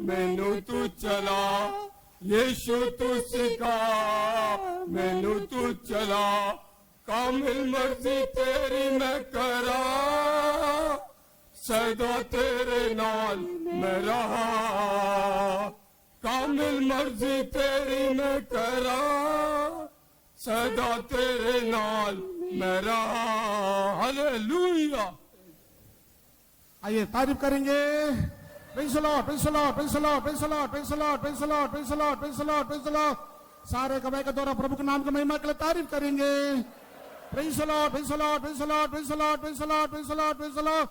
मैनू तू चला, यीशु तू सिखा मैनू तू चला। कामिल मर्जी तेरी मैं करा, सदा तेरे नाल मैं रहा। कामिल मर्जी तेरी मैं करा, सदा तेरे नाल मैं रहा। हालेलुया। आइए तारीफ करेंगे। Praise the Lord, praise the Lord, praise the Lord, praise the Lord, praise the Lord, praise the Lord, praise the Lord, praise the Lord, praise the Lord. सारे गवाही के द्वारा प्रभु के नाम की महिमा के लिए तारीफ करेंगे। Praise the Lord, praise the Lord, praise the Lord, praise the Lord, praise the Lord, praise the Lord, praise the Lord.